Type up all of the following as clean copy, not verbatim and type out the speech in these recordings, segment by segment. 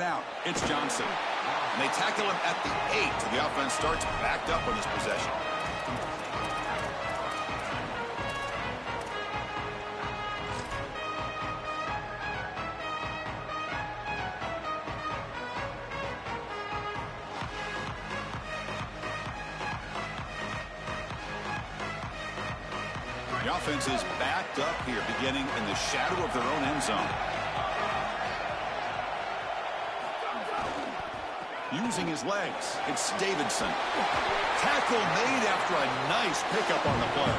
it out. It's Johnson. And they tackle him at the 8, so the offense starts backed up on this possession. The offense is backed up here, beginning in the shadow of their own end zone. Using his legs, it's Davidson. Tackle made after a nice pickup on the play.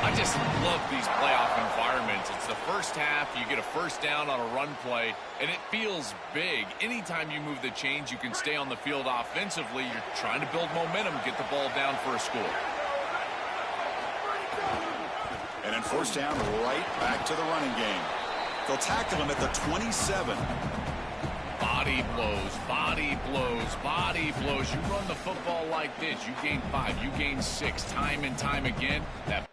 I just love these playoff environments. It's the first half, you get a first down on a run play, and it feels big. Anytime you move the chains, you can stay on the field offensively. You're trying to build momentum, get the ball down for a score. And in first down, right back to the running game. They'll tackle him at the 27. Body blows, body blows, body blows. You run the football like this, you gain 5, you gain 6, time and time again. That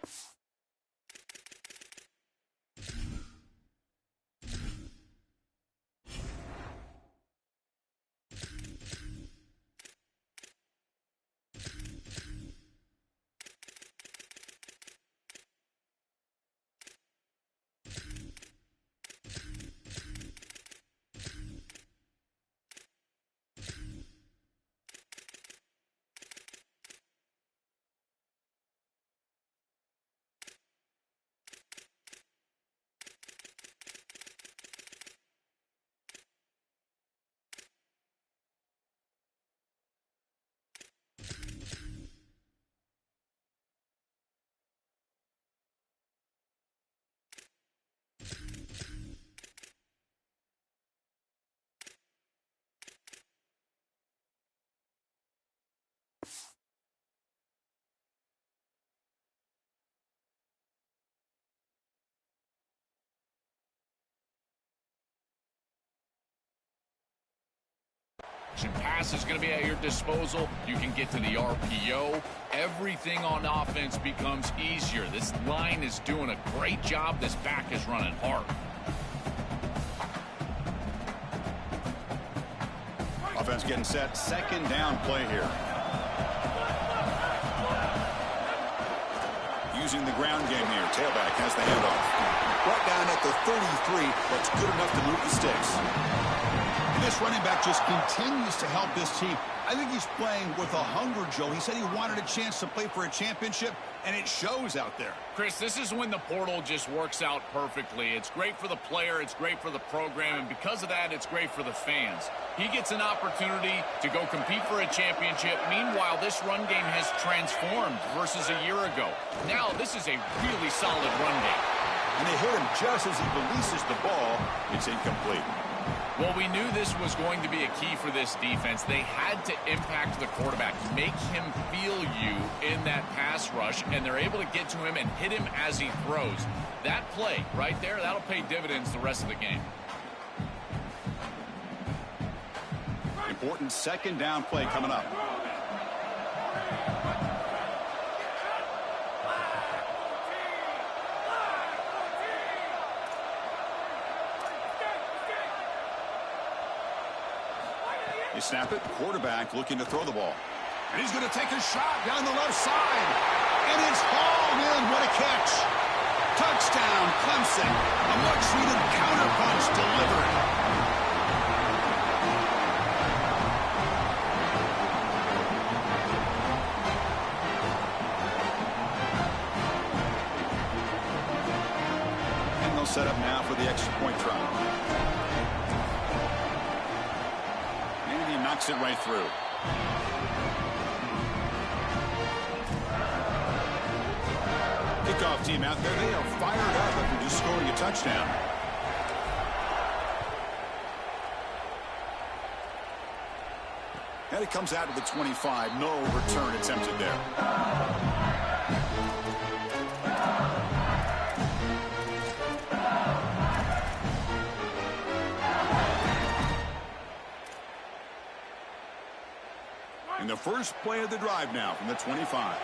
pass is going to be at your disposal. You can get to the RPO. Everything on offense becomes easier. This line is doing a great job. This back is running hard. Offense getting set. Second down play here. Using the ground game here. Tailback has the handoff. Brought down at the 33, but it's good enough to move the sticks. This running back just continues to help this team. I think he's playing with a hunger, Joe. He said he wanted a chance to play for a championship, and it shows out there. Chris, this is when the portal just works out perfectly. It's great for the player, it's great for the program, and because of that, it's great for the fans. He gets an opportunity to go compete for a championship. Meanwhile, this run game has transformed versus a year ago. Now, this is a really solid run game. And they hit him just as he releases the ball. It's incomplete. Well, we knew this was going to be a key for this defense. They had to impact the quarterback, make him feel you in that pass rush, and they're able to get to him and hit him as he throws. That play right there, that'll pay dividends the rest of the game. Important second down play coming up. You snap it, quarterback looking to throw the ball. And he's going to take a shot down the left side. And it's hauled in. What a catch. Touchdown, Clemson. A much-needed counterpunch delivered. And they'll set up now for the extra point try. Knocks it right through. Kickoff team out there. They are fired up after just scoring a touchdown. And it comes out to the 25. No return attempted there. And the first play of the drive now from the 25.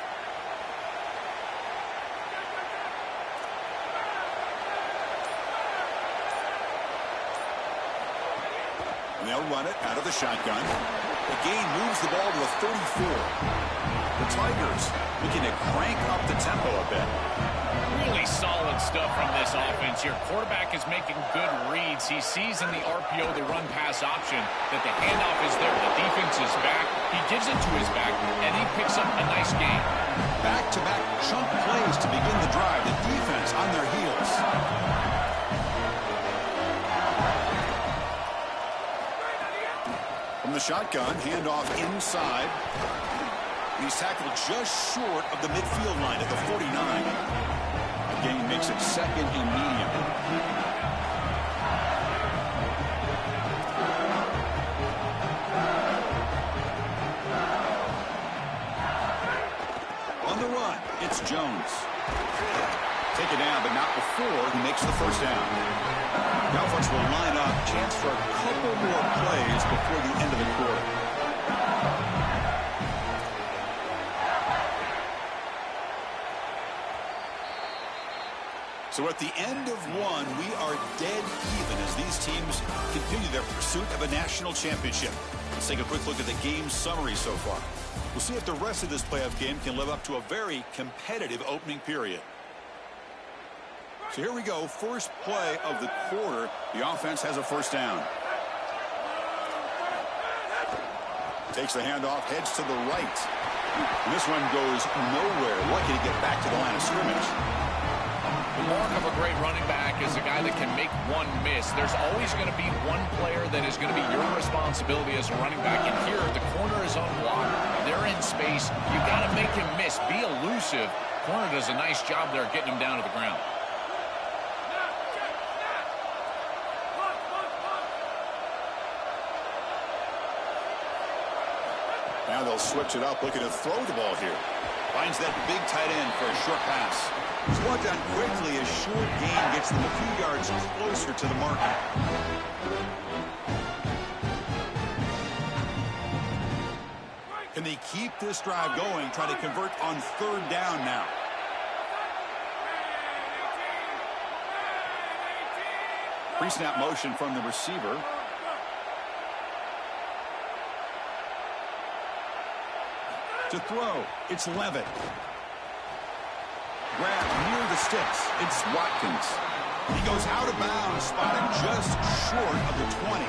they'll run it out of the shotgun. The gain moves the ball to the 34. The Tigers looking to crank up the tempo a bit. Really solid stuff from this offense here. Quarterback is making good reads. He sees in the RPO the run-pass option that the handoff is there. The defense is back. He gives it to his back, and he picks up a nice gain. Back-to-back chunk plays to begin the drive. The defense on their heels. From the shotgun, handoff inside. He's tackled just short of the midfield line at the 49. The gain makes it second and medium. On the run, it's Jones. Take it down, but not before he makes the first down. The offense will line up. Chance for a couple more plays before the end of the quarter. So at the end of one, we are dead even as these teams continue their pursuit of a national championship. Let's take a quick look at the game summary so far. We'll see if the rest of this playoff game can live up to a very competitive opening period. So here we go. First play of the quarter. The offense has a first down. Takes the handoff, heads to the right. And this one goes nowhere. Lucky to get back to the line of scrimmage. The mark of a great running back is a guy that can make one miss. There's always going to be one player that is going to be your responsibility as a running back. And here, the corner is unblocked. They're in space. You got to make him miss. Be elusive. Corner does a nice job there getting him down to the ground. Now they'll switch it up, looking to throw the ball here. Finds that big tight end for a short pass. It's brought down quickly. A short gain gets them a few yards closer to the marker. Can they keep this drive going? Try to convert on third down now. Pre-snap motion from the receiver. To throw, it's Levitt. Grab near the sticks, it's Watkins. He goes out of bounds, spotted just short of the 20.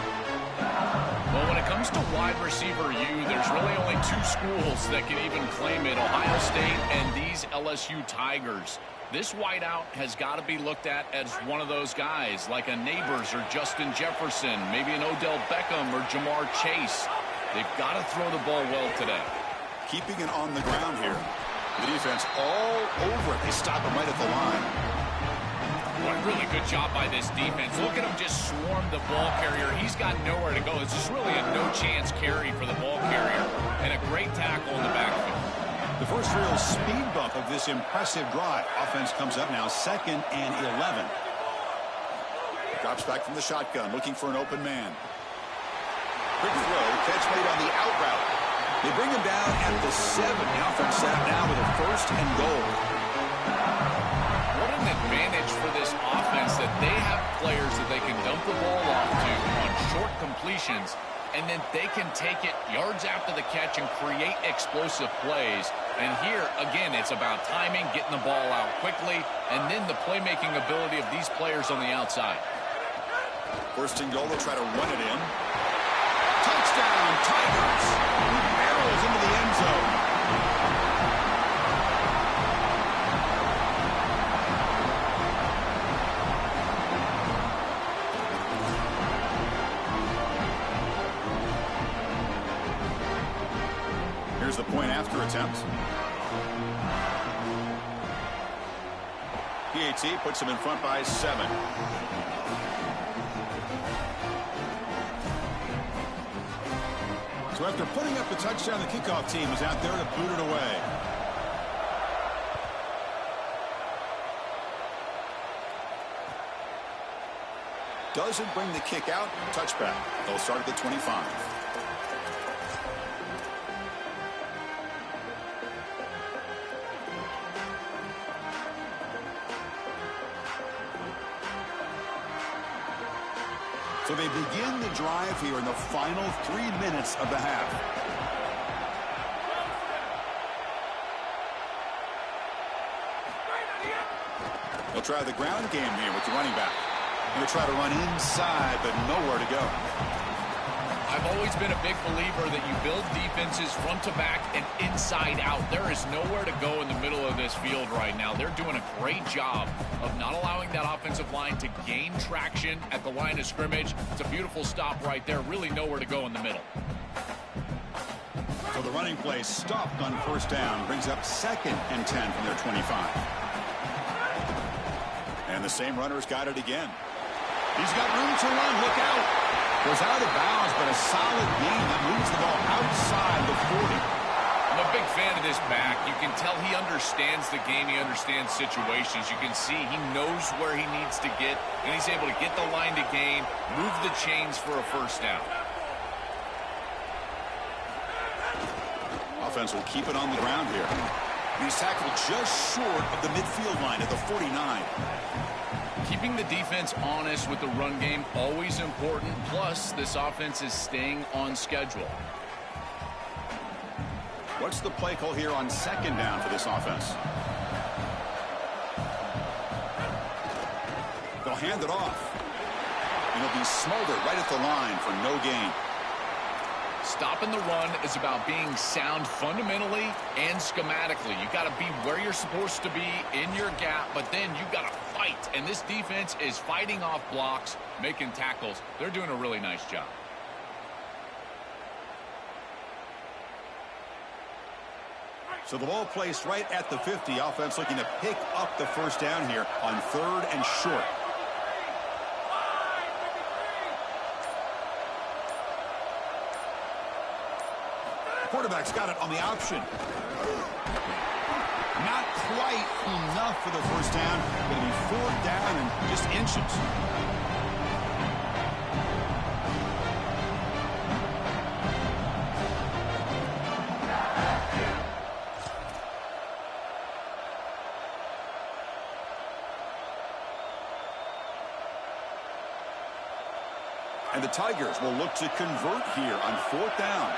Well, when it comes to wide receiver there's really only two schools that can even claim it, Ohio State and these LSU Tigers. This wideout has got to be looked at as one of those guys, like a Neighbors or Justin Jefferson, maybe an Odell Beckham or Jamar Chase. They've got to throw the ball well today. Keeping it on the ground here. The defense all over it. They stop him right at the line. What a really good job by this defense. Look at him just swarm the ball carrier. He's got nowhere to go. It's just really a no-chance carry for the ball carrier. And a great tackle in the backfield. The first real speed bump of this impressive drive. Offense comes up now, 2nd and 11. Drops back from the shotgun, looking for an open man. Quick throw, catch made on the out route. They bring him down at the 7. The offense set up now with a 1st and goal. What an advantage for this offense that they have players that they can dump the ball off to on short completions, and then they can take it yards after the catch and create explosive plays. And here, again, it's about timing, getting the ball out quickly, and then the playmaking ability of these players on the outside. 1st and goal, they'll try to run it in. Touchdown, Tigers! Barrels into the end zone. Here's the point after attempt. PAT puts him in front by 7. So after putting up the touchdown, the kickoff team is out there to boot it away. Doesn't bring the kick out. Touchback. They'll start at the 25. So they begin the drive here in the final 3 minutes of the half. They'll try the ground game here with the running back. Going to try to run inside, but nowhere to go. I've always been a big believer that you build defenses front to back and inside out. There is nowhere to go in the middle of this field right now. They're doing a great job of not allowing that offensive line to gain traction at the line of scrimmage. It's a beautiful stop right there. Really nowhere to go in the middle. So the running play stopped on first down. Brings up 2nd and 10 from their 25. And the same runner's got it again. He's got room to run. Look out. Goes out of bounds, but a solid gain that moves the ball outside the 40. I'm a big fan of this back. You can tell he understands the game. He understands situations. You can see he knows where he needs to get, and he's able to get the line to gain, move the chains for a first down. Offense will keep it on the ground here. He's tackled just short of the midfield line at the 49. Keeping the defense honest with the run game, always important. Plus, this offense is staying on schedule. What's the play call here on 2nd down for this offense? They'll hand it off. And he'll be smothered right at the line for no gain. Stopping the run is about being sound fundamentally and schematically. You got to be where you're supposed to be in your gap, but then you got to fight. And this defense is fighting off blocks, making tackles. They're doing a really nice job. So the ball placed right at the 50. Offense looking to pick up the first down here on 3rd and short. Quarterback's got it on the option. Not quite enough for the first down. Going to be 4th down and just inches. And the Tigers will look to convert here on 4th down.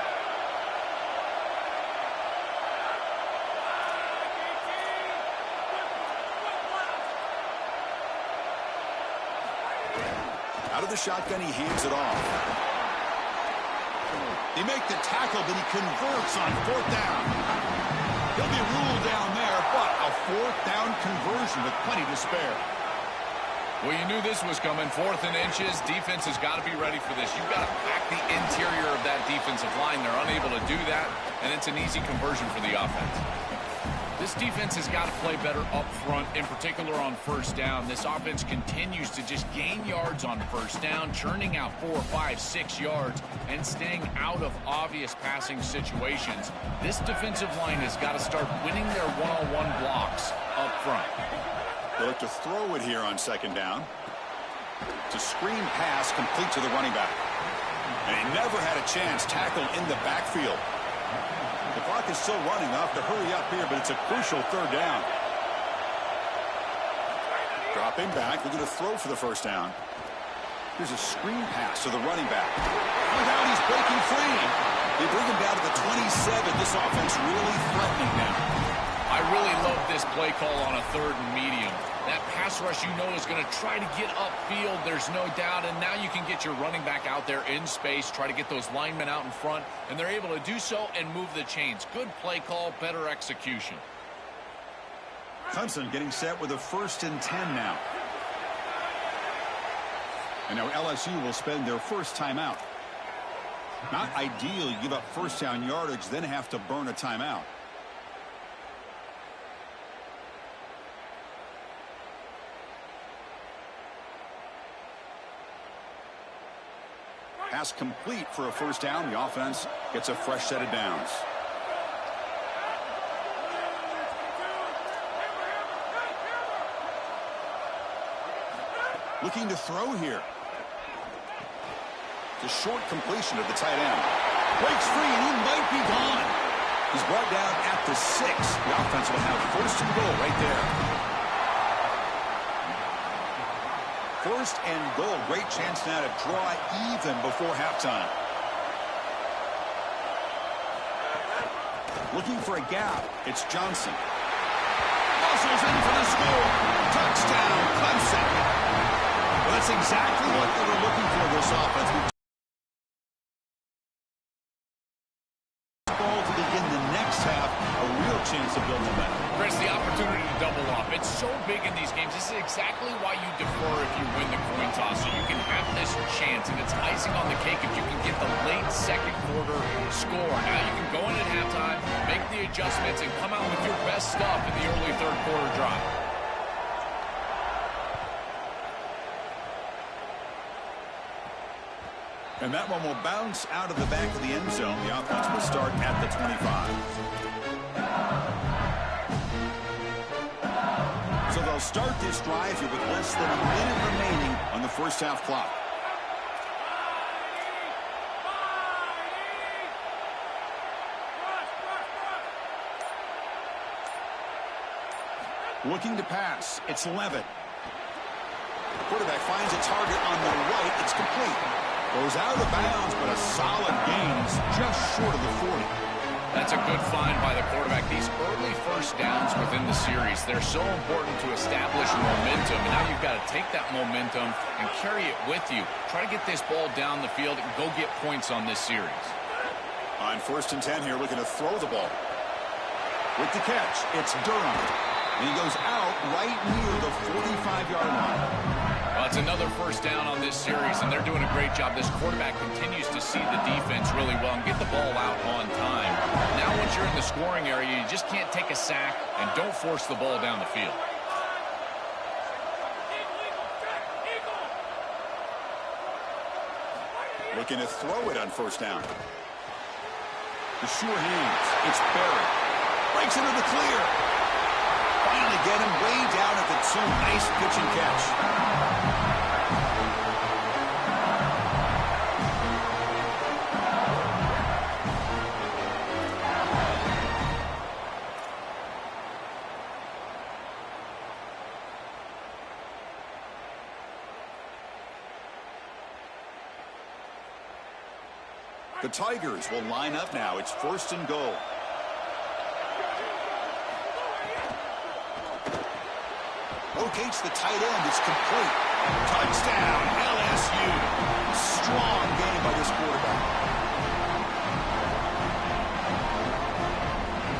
Out of the shotgun, he hands it off. They make the tackle, but he converts on 4th down. He'll be ruled down there, but a 4th down conversion with plenty to spare. Well, you knew this was coming. 4th and inches. Defense has got to be ready for this. You've got to pack the interior of that defensive line. They're unable to do that, and it's an easy conversion for the offense. This defense has got to play better up front, in particular on first down. This offense continues to just gain yards on first down, churning out 4, 5, 6 yards, and staying out of obvious passing situations. This defensive line has got to start winning their one-on-one blocks up front. They look to throw it here on 2nd down. It's a screen pass complete to the running back. And he never had a chance tackled in the backfield. The clock is still running. They'll have to hurry up here, but it's a crucial 3rd down. Dropping back, looking to throw for the first down. Here's a screen pass to the running back. Look out, he's breaking free. They bring him down to the 27. This offense really threatening now. I really love this play call on a 3rd and medium. That pass rush, you know, is going to try to get upfield. There's no doubt. And now you can get your running back out there in space, try to get those linemen out in front, and they're able to do so and move the chains. Good play call, better execution. Clemson getting set with a 1st and 10 now. And now LSU will spend their first timeout. Not ideal. You give up first down yardage, then have to burn a timeout. Pass complete for a first down. The offense gets a fresh set of downs. Looking to throw here. It's a short completion of the tight end. Breaks free, and he might be gone. He's brought down at the 6. The offense will have 1st and goal right there. First and goal. Great chance now to draw even before halftime. Looking for a gap. It's Johnson. Muscles in for the score. Touchdown, Clemson. Well, that's exactly what they were looking for this offense. Ball to begin the next half. A real chance to build momentum. Chris, the opportunity to double up. It's so big in these games. This is exactly why you defer if you win the coin toss, so you can have this chance, and it's icing on the cake if you can get the late second quarter score. Now you can go in at halftime, make the adjustments, and come out with your best stuff in the early third quarter drive. And that one will bounce out of the back of the end zone. The offense will start at the 25. So they'll start this drive here with less than a minute remaining on the first half clock. Looking to pass. It's Levitt. Quarterback finds a target on the right. It's complete. Goes out of bounds, but a solid gain. He's just short of the 40. That's a good find by the quarterback. These early first downs within the series, they're so important to establish momentum. And now you've got to take that momentum and carry it with you. Try to get this ball down the field and go get points on this series. On 1st and 10 here, looking to throw the ball. With the catch, it's Durham. And he goes out right near the 45-yard line. Well, it's another first down on this series, and they're doing a great job. This quarterback continues to see the defense really well and get the ball out on time. Now, once you're in the scoring area, you just can't take a sack and don't force the ball down the field. Looking to throw it on 1st down. The sure hands. It's Barrett. Breaks into the clear. Finally get him way down at the 2. Nice pitch and catch. The Tigers will line up now. It's 1st and goal. Locates the tight end. It's complete. Touchdown, LSU. Strong game by this quarterback.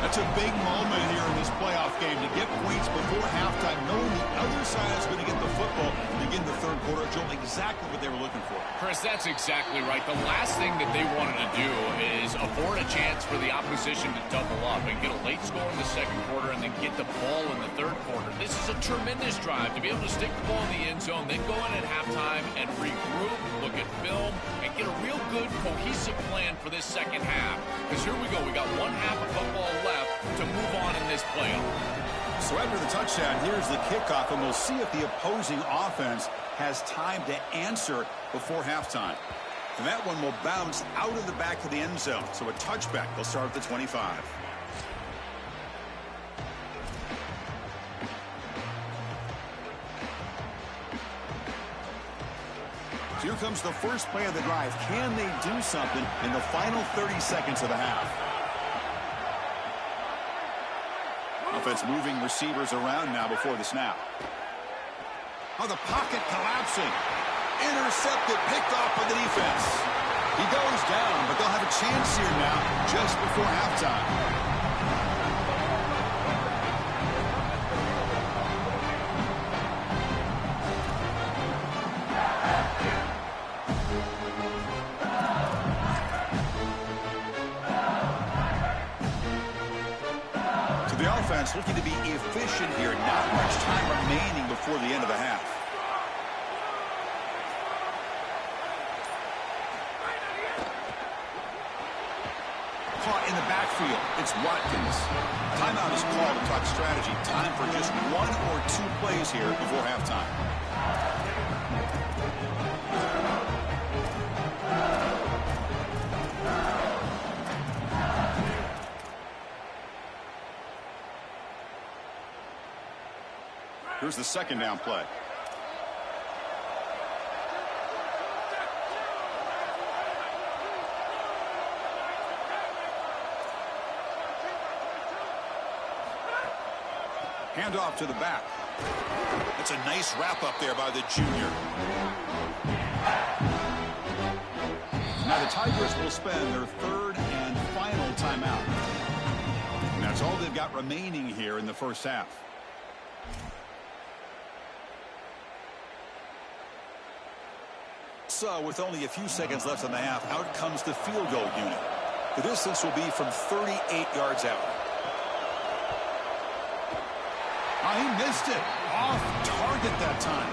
That's a big moment here in this playoff game to get points before halftime, knowing the other side is going to get the football to begin the third quarter. Joel, exactly what they were looking for. Chris, that's exactly right. The last thing that they wanted to do is afford a chance for the opposition to double up and get a late score in the second quarter and then get the ball in the third quarter. This is a tremendous drive to be able to stick the ball in the end zone, then go in at halftime and regroup, look at film, and get a real good, cohesive plan for this second half. Because here we go. We got one half of football left to move on in this playoff. So after the touchdown, here's the kickoff, and we'll see if the opposing offense has time to answer before halftime. And that one will bounce out of the back of the end zone. So a touchback will start at the 25. So here comes the first play of the drive. Can they do something in the final 30 seconds of the half? Offense moving receivers around now before the snap. Oh, the pocket collapsing. Intercepted, picked off by the defense. He goes down, but they'll have a chance here now just before halftime. Looking to be efficient here. Not much time remaining before the end of the half. Caught in the backfield. It's Watkins. Timeout is called to talk strategy. Time for just 1 or 2 plays here before halftime. Here's the second down play. Handoff to the back. That's a nice wrap up there by the junior. Now the Tigers will spend their third and final timeout. And that's all they've got remaining here in the first half. So with only a few seconds left in the half, out comes the field goal unit. The distance will be from 38 yards out. Oh, he missed it. Off target that time.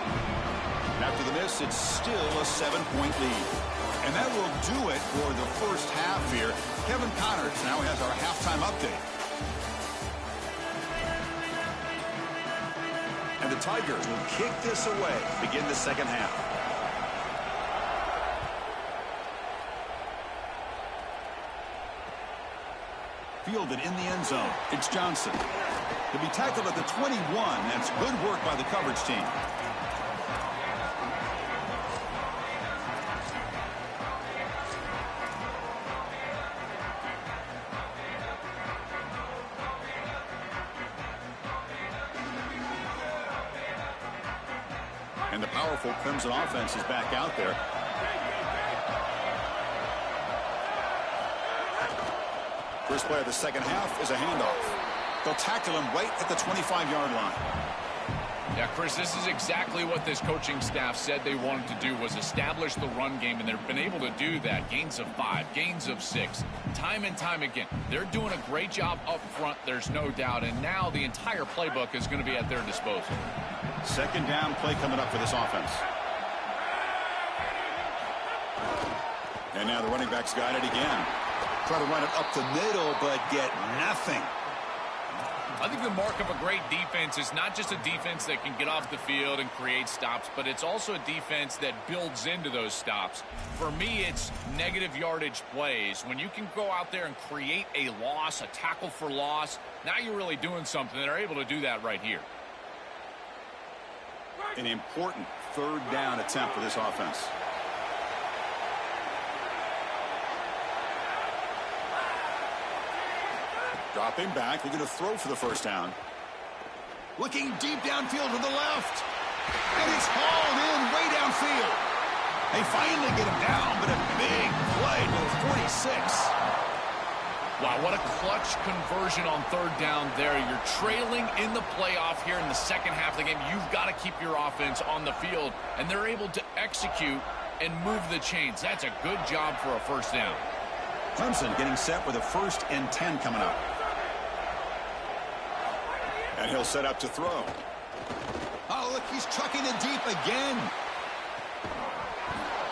And after the miss, it's still a 7-point lead. And that will do it for the first half here. Kevin Connors now has our halftime update. And the Tigers will kick this away, begin the second half. Fielded in the end zone. It's Johnson. To be tackled at the 21. That's good work by the coverage team. And the powerful Crimson offense is back out there. First play of the second half is a handoff. They'll tackle him right at the 25-yard line. Yeah, Chris, this is exactly what this coaching staff said they wanted to do, was establish the run game, and they've been able to do that. Gains of 5, gains of 6, time and time again. They're doing a great job up front, there's no doubt, and now the entire playbook is going to be at their disposal. Second down play coming up for this offense. And now the running back's got it again. Try to run it up the middle, but get nothing. I think the mark of a great defense is not just a defense that can get off the field and create stops, but it's also a defense that builds into those stops. For me, it's negative yardage plays. When you can go out there and create a loss, a tackle for loss, now you're really doing something. They're able to do that right here. An important third down attempt for this offense. Dropping back, looking to throw for the first down. Looking deep downfield to the left. And he's hauled in way downfield. They finally get him down, but a big play to the 46. Wow, what a clutch conversion on third down there. You're trailing in the playoff here in the second half of the game. You've got to keep your offense on the field, and they're able to execute and move the chains. That's a good job for a first down. Clemson getting set with a 1st and 10 coming up. And he'll set up to throw. Oh, look, he's trucking it deep again.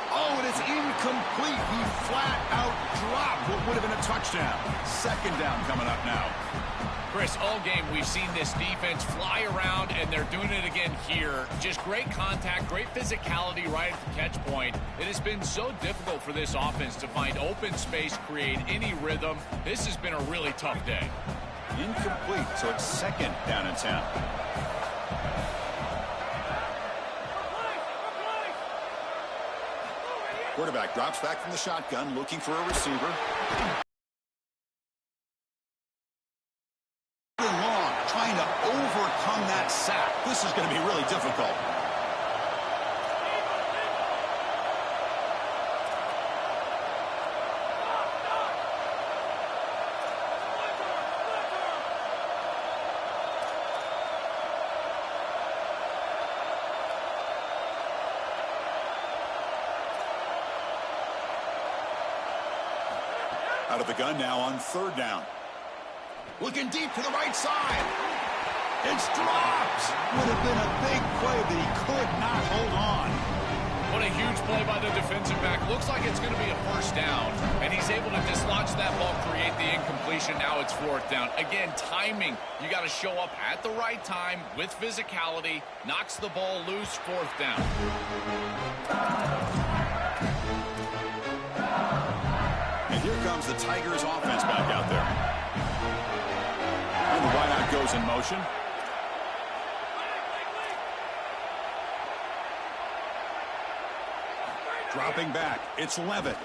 Oh, and it's incomplete. He flat out dropped what would have been a touchdown. Second down coming up now. Chris, all game we've seen this defense fly around, and they're doing it again here. Just great contact, great physicality right at the catch point. It has been so difficult for this offense to find open space, create any rhythm. This has been a really tough day. Incomplete, so it's second down and 10. Quarterback drops back from the shotgun, looking for a receiver. Long, trying to overcome that sack. This is going to be really difficult. Out of the gun now on third down. Looking deep to the right side. It's dropped. Would have been a big play, but he could not hold on. What a huge play by the defensive back. Looks like it's going to be a first down, and he's able to dislodge that ball, create the incompletion. Now it's fourth down. Again, timing. You got to show up at the right time with physicality. Knocks the ball loose, fourth down. And here comes the Tigers offense back out there. And the wideout goes in motion. Dropping back, it's Levitt.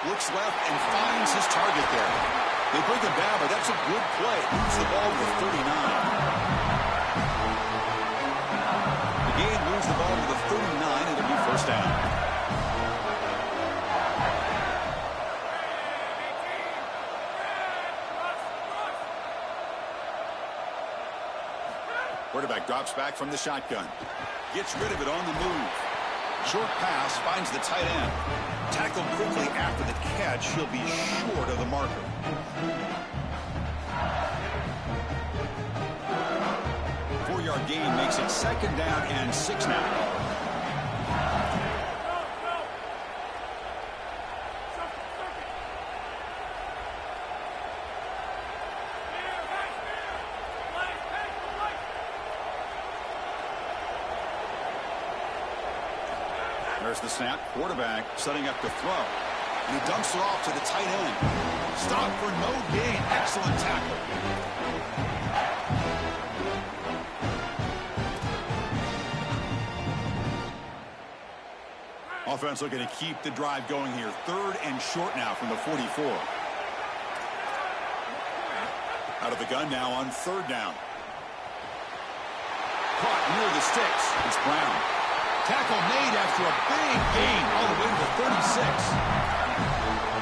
Looks left and finds his target there. They bring him down, but that's a good play. Moves the ball to the 39. The game moves the ball to the 39. It'll be first down. Quarterback drops back from the shotgun. Gets rid of it on the move. Short pass finds the tight end. Tackled quickly after the catch. He'll be short of the marker. Four-yard gain makes it second down and 6 now. There's the snap. Quarterback setting up to throw. And he dumps it off to the tight end. Stop for no gain. Excellent tackle. Offense looking to keep the drive going here. Third and short now from the 44. Out of the gun now on third down. Caught near the sticks. It's Brown. Tackle made after a big gain all the way to the 36.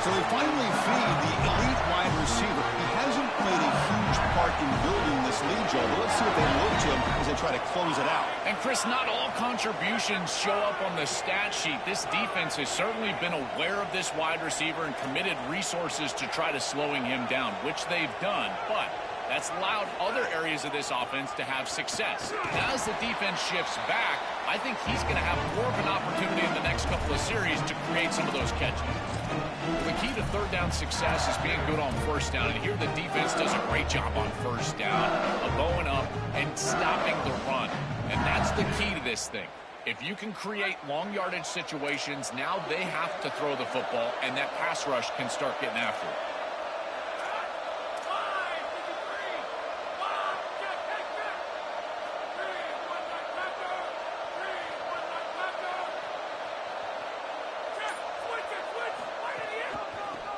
So they finally feed the elite wide receiver. He hasn't played a huge part in building this lead, Joe, but let's see what they look to him as they try to close it out. And, Chris, not all contributions show up on the stat sheet. This defense has certainly been aware of this wide receiver and committed resources to try to slowing him down, which they've done, but that's allowed other areas of this offense to have success. Now, as the defense shifts back, I think he's going to have more of an opportunity in the next couple of series to create some of those catches. The key to third down success is being good on first down, and here the defense does a great job on first down of going up and stopping the run. And that's the key to this thing. If you can create long yardage situations, now they have to throw the football, and that pass rush can start getting after it.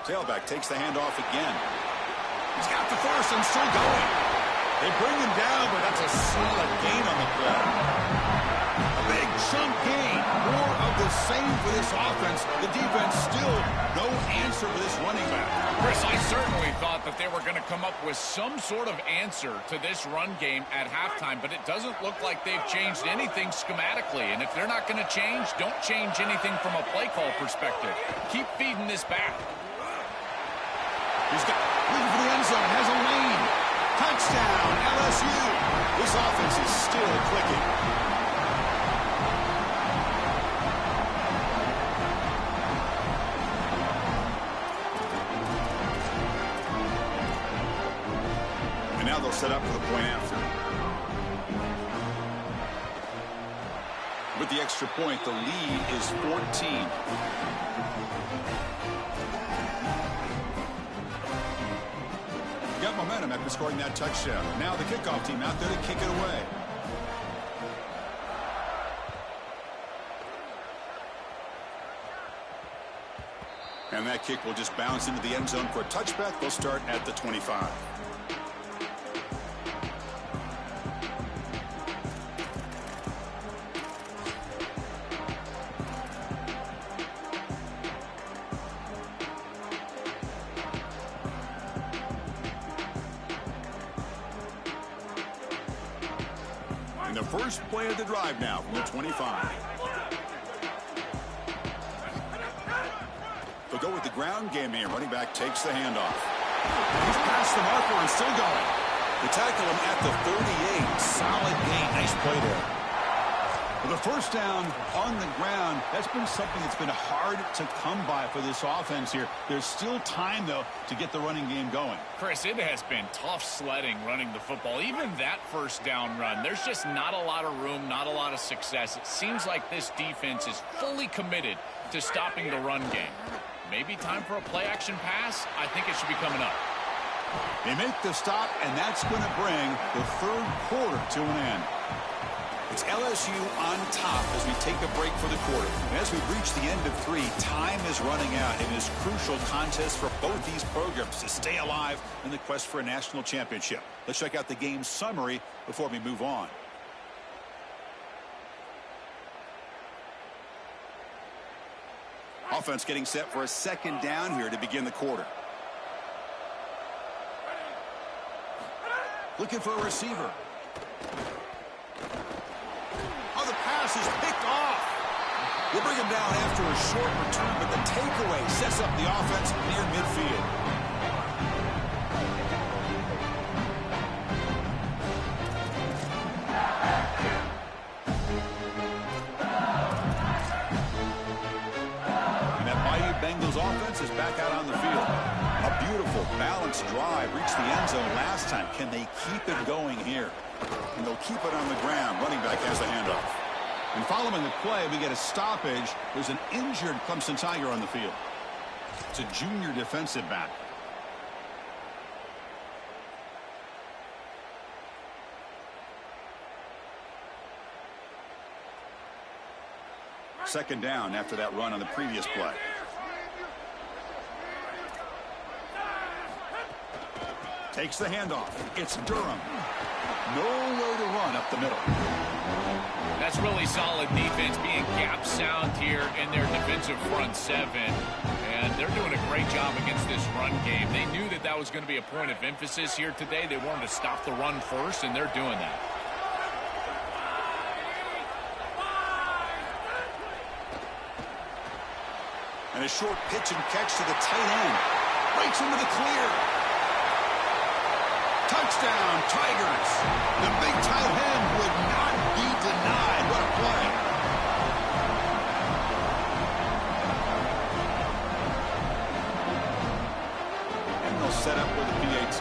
Tailback takes the handoff again. He's got the first and still going. They bring him down, but that's a solid gain on the play. A big chunk gain. More of the same for this offense. The defense still no answer for this running back. Chris, I certainly thought that they were going to come up with some sort of answer to this run game at halftime, but it doesn't look like they've changed anything schematically. And if they're not going to change, don't change anything from a play call perspective. Keep feeding this back. He's got looking for the end zone, has a lane. Touchdown, LSU. This offense is still clicking. And now they'll set up for the point after. With the extra point, the lead is 14. Got momentum after scoring that touchdown. Now the kickoff team out there to kick it away. And that kick will just bounce into the end zone for a touchback. They'll start at the 25. And the first play of the drive now from the 25. They'll go with the ground game here. Running back takes the handoff. He's past the marker and still going. They tackle him at the 38. Solid gain. Nice play there. With the first down on the ground, that's been something that's been hard to come by for this offense here. There's still time, though, to get the running game going. Chris, it has been tough sledding running the football. Even that first down run, there's just not a lot of room, not a lot of success. It seems like this defense is fully committed to stopping the run game. Maybe time for a play-action pass? I think it should be coming up. They make the stop, and that's going to bring the third quarter to an end. It's LSU on top as we take a break for the quarter. And as we reach the end of 3, time is running out. It is a crucial contest for both these programs to stay alive in the quest for a national championship. Let's check out the game summary before we move on. Offense getting set for a second down here to begin the quarter. Looking for a receiver. Oh, the pass is picked off. We'll bring him down after a short return, but the takeaway sets up the offense near midfield. And that Bayou Bengals offense is back out on the field. A beautiful, balanced drive reached the end zone last time. Can they keep it going here? And they'll keep it on the ground. Running back has the handoff. And following the play, we get a stoppage. There's an injured Clemson Tiger on the field. It's a junior defensive back. Second down after that run on the previous play. Takes the handoff. It's Durham. Nowhere to run up the middle. That's really solid defense, being gap sound here in their defensive front 7. And they're doing a great job against this run game. They knew that that was going to be a point of emphasis here today. They wanted to stop the run first, and they're doing that. And a short pitch and catch to the tight end. Breaks into the clear. Touchdown, Tigers. The big tight end would not be denied. What a play. And they'll set up with a PAT.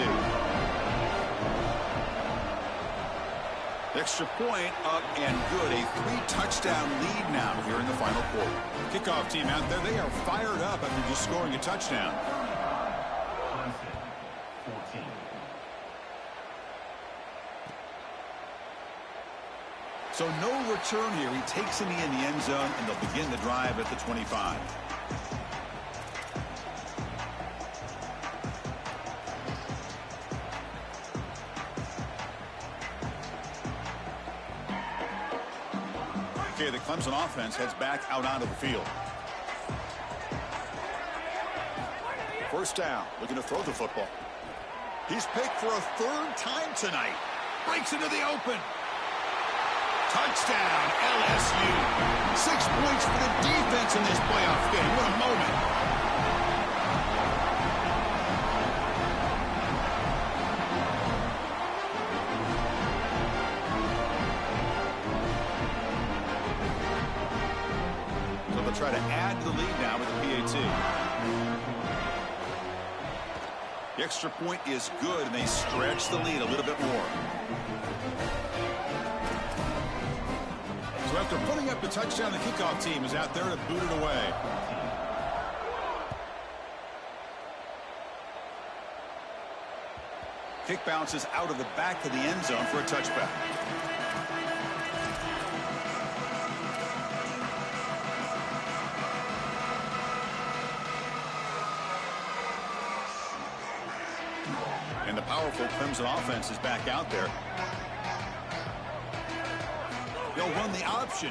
Extra point up and good. A 3-touchdown lead now here in the final quarter. Kickoff team out there, they are fired up after just scoring a touchdown. So no return here. He takes it in the end zone, and they'll begin the drive at the 25. Okay, the Clemson offense heads back out onto the field. First down, looking to throw the football. He's picked for a 3rd time tonight. Breaks into the open. Touchdown, LSU. 6 points for the defense in this playoff game. What a moment. So they'll try to add to the lead now with the PAT. The extra point is good, and they stretch the lead a little bit more. So after putting up the touchdown, the kickoff team is out there to boot it away. Kick bounces out of the back of the end zone for a touchback. And the powerful Clemson offense is back out there. They'll run the option.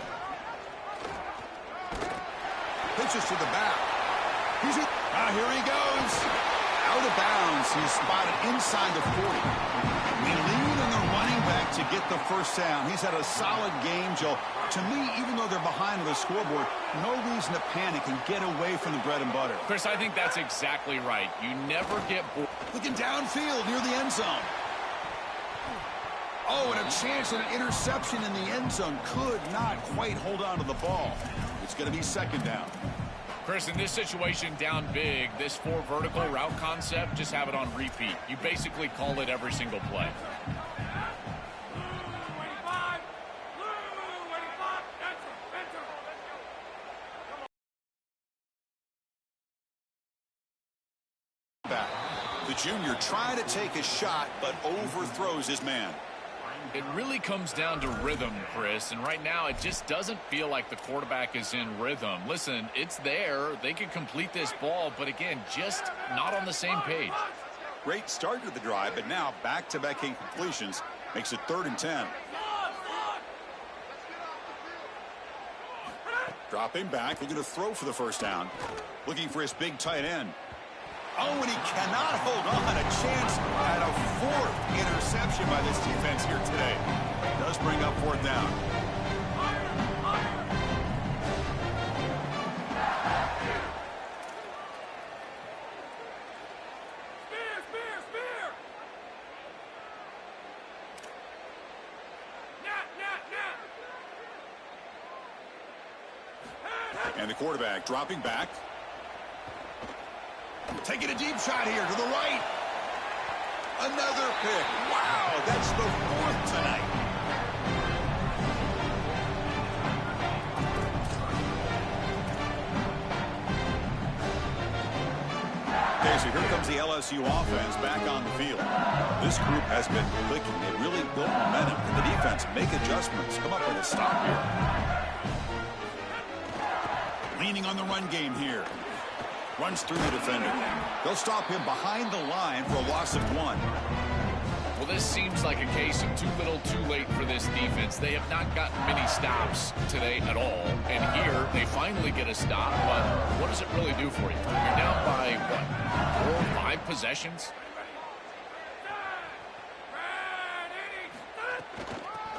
Pitches to the back. Here he goes. Out of bounds. He's spotted inside the 40. They lead on the running back to get the first down. He's had a solid game, Joe. To me, even though they're behind on the scoreboard, no reason to panic and get away from the bread and butter. Chris, I think that's exactly right. You never get bored. Looking downfield near the end zone. Oh, and a chance at an interception in the end zone. Could not quite hold on to the ball. It's going to be second down. Chris, in this situation, down big, this 4 vertical route concept, just have it on repeat. You basically call it every single play. The junior trying to take a shot, but overthrows his man. It really comes down to rhythm, Chris, and right now it just doesn't feel like the quarterback is in rhythm. Listen, it's there. They can complete this ball, but again, just not on the same page. Great start to the drive, but now back-to-back incompletions makes it 3rd and 10. Dropping back, looking to throw for the first down. Looking for his big tight end. Oh, and he cannot hold on. A chance at a 4th interception by this defense here today. Does bring up 4th down. And the quarterback dropping back. Taking a deep shot here to the right. Another pick. Wow, that's the 4th tonight. Okay, so here comes the LSU offense back on the field. This group has been clicking. They really built momentum. And the defense make adjustments. Come up with a stop here. Leaning on the run game here. Runs through the defender. They'll stop him behind the line for a loss of 1. Well, this seems like a case of too little, too late for this defense. They have not gotten many stops today at all. And here, they finally get a stop. But what does it really do for you? You're down by, what, 4 or 5 possessions?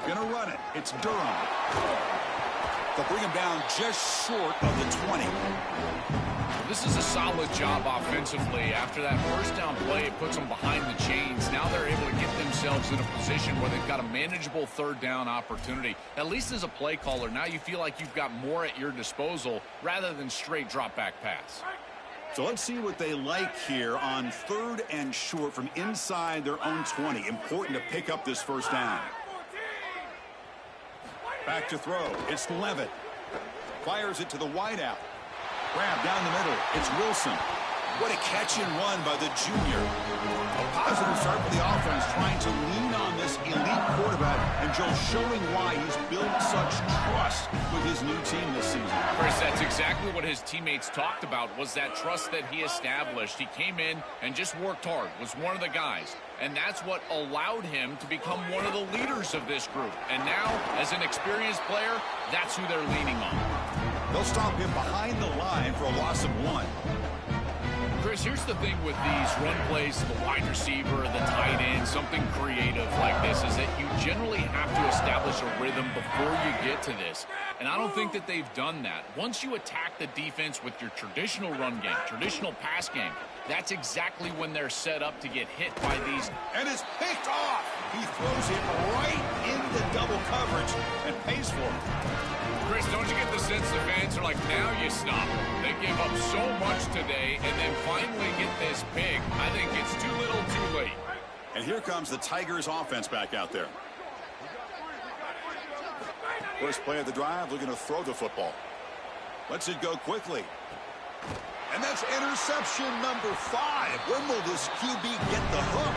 Gonna run it. It's Durham. They'll bring him down just short of the 20. This is a solid job offensively. After that first down play, it puts them behind the chains. Now they're able to get themselves in a position where they've got a manageable 3rd down opportunity. At least as a play caller, now you feel like you've got more at your disposal rather than straight drop back pass. So let's see what they like here on 3rd and short from inside their own 20. Important to pick up this first down. Back to throw. It's Levitt. Fires it to the wideout. Grab down the middle. It's Wilson. What a catch and run by the junior. A positive start for the offense, trying to lean on this elite quarterback, and Joe showing why he's built such trust with his new team this season. Chris, that's exactly what his teammates talked about, was that trust that he established. He came in and just worked hard, was one of the guys. And that's what allowed him to become one of the leaders of this group. And now, as an experienced player, that's who they're leaning on. They'll stop him behind the line for a loss of 1. Chris, here's the thing with these run plays, the wide receiver, the tight end, something creative like this, is that you generally have to establish a rhythm before you get to this. And I don't think that they've done that. Once you attack the defense with your traditional run game, traditional pass game, that's exactly when they're set up to get hit by these. And it's picked off. He throws it right into double coverage and pays for it. Chris, don't you get the sense the fans are like, now you stop? They give up so much today and then finally get this pick. I think it's too little too late. And here comes the Tigers offense back out there. First play of the drive, looking to throw the football. Lets it go quickly. And that's interception number 5. When will this QB get the hook?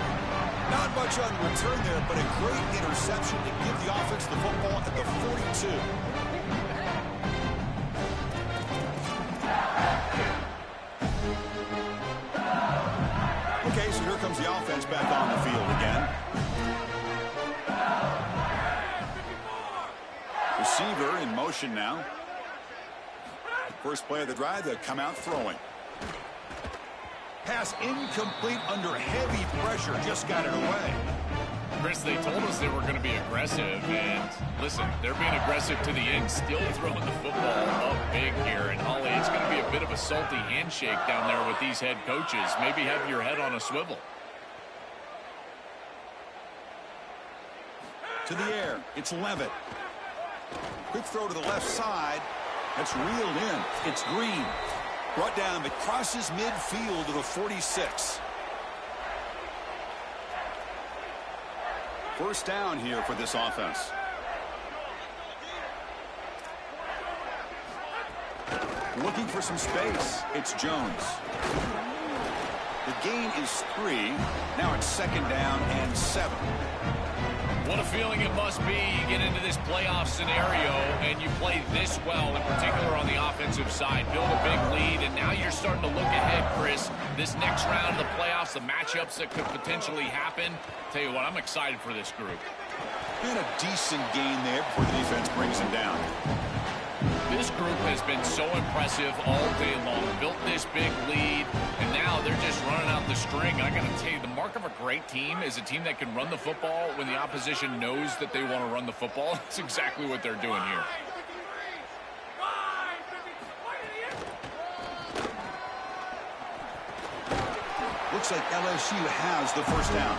Not much on return there, but a great interception to give the offense the football at the 42. Okay, so here comes the offense back on the field again. Receiver in motion now. First play of the drive, they come out throwing. Pass incomplete under heavy pressure, just got it away. Chris, they told us they were going to be aggressive, and listen, they're being aggressive to the end, still throwing the football up big here. And Holly, it's going to be a bit of a salty handshake down there with these head coaches. Maybe have your head on a swivel. To the air, it's Levitt. Quick throw to the left side. That's reeled in. It's Green. Brought down, but crosses midfield to the 46. First down here for this offense. Looking for some space. It's Jones. The gain is 3. Now it's 2nd down and 7. What a feeling it must be. You get into this playoff scenario and you play this well, in particular on the offensive side. Build a big lead, and now you're starting to look ahead, Chris. This next round of the playoffs, the matchups that could potentially happen. Tell you what, I'm excited for this group. And a decent gain there before the defense brings him down. This group has been so impressive all day long. Built this big lead, and now they're just running out the string. I got to tell you, the mark of a great team is a team that can run the football when the opposition knows that they want to run the football. That's exactly what they're doing here. Looks like LSU has the first down.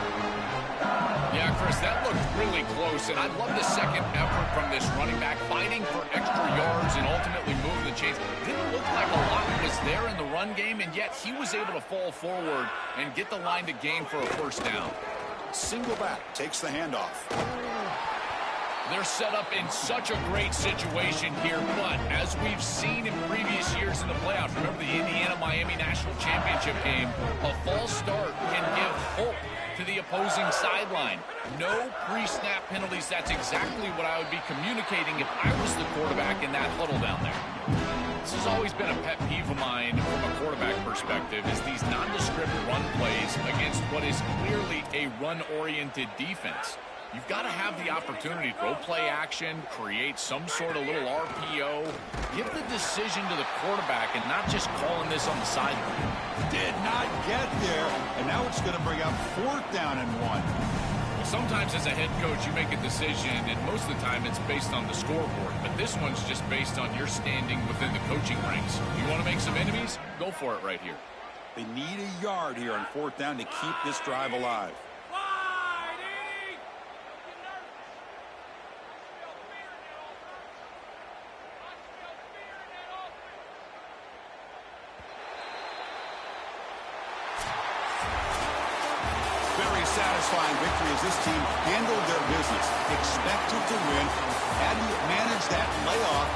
Yeah, Chris, that looked really close, and I love the second effort from this running back, fighting for extra yards and ultimately moving the chains. Didn't look like a lot was there in the run game, and yet he was able to fall forward and get the line to gain for a first down. Single back takes the handoff. They're set up in such a great situation here, but as we've seen in previous years in the playoffs, remember the Indiana-Miami National Championship game, a false start can give hope to the opposing sideline. No pre-snap penalties. That's exactly what I would be communicating if I was the quarterback in that huddle down there. This has always been a pet peeve of mine from a quarterback perspective, is these nondescript run plays against what is clearly a run-oriented defense. You've got to have the opportunity to go play action, create some sort of little RPO, give the decision to the quarterback and not just calling this on the sideline. Did not get there, and now it's going to bring up 4th down and 1. Well, sometimes as a head coach, you make a decision, and most of the time it's based on the scoreboard. But this one's just based on your standing within the coaching ranks. You want to make some enemies? Go for it right here. They need a yard here on 4th down to keep this drive alive. Satisfying victory as this team handled their business, expected to win, had to manage that layoff.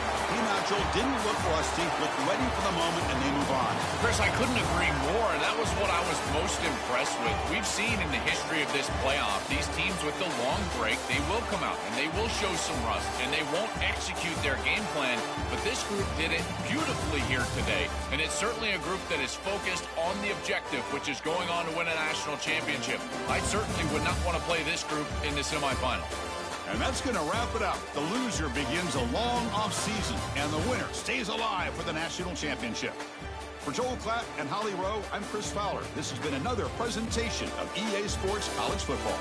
Nacho didn't look rusty, looked ready for the moment, and they move on. Chris, I couldn't agree more, and that was what I was most impressed with. We've seen in the history of this playoff, these teams with the long break, they will come out, and they will show some rust, and they won't execute their game plan, but this group did it beautifully here today, and it's certainly a group that is focused on the objective, which is going on to win a national championship. I certainly would not want to play this group in the semifinal. And that's going to wrap it up. The loser begins a long offseason, and the winner stays alive for the national championship. For Joel Klatt and Holly Rowe, I'm Chris Fowler. This has been another presentation of EA Sports College Football.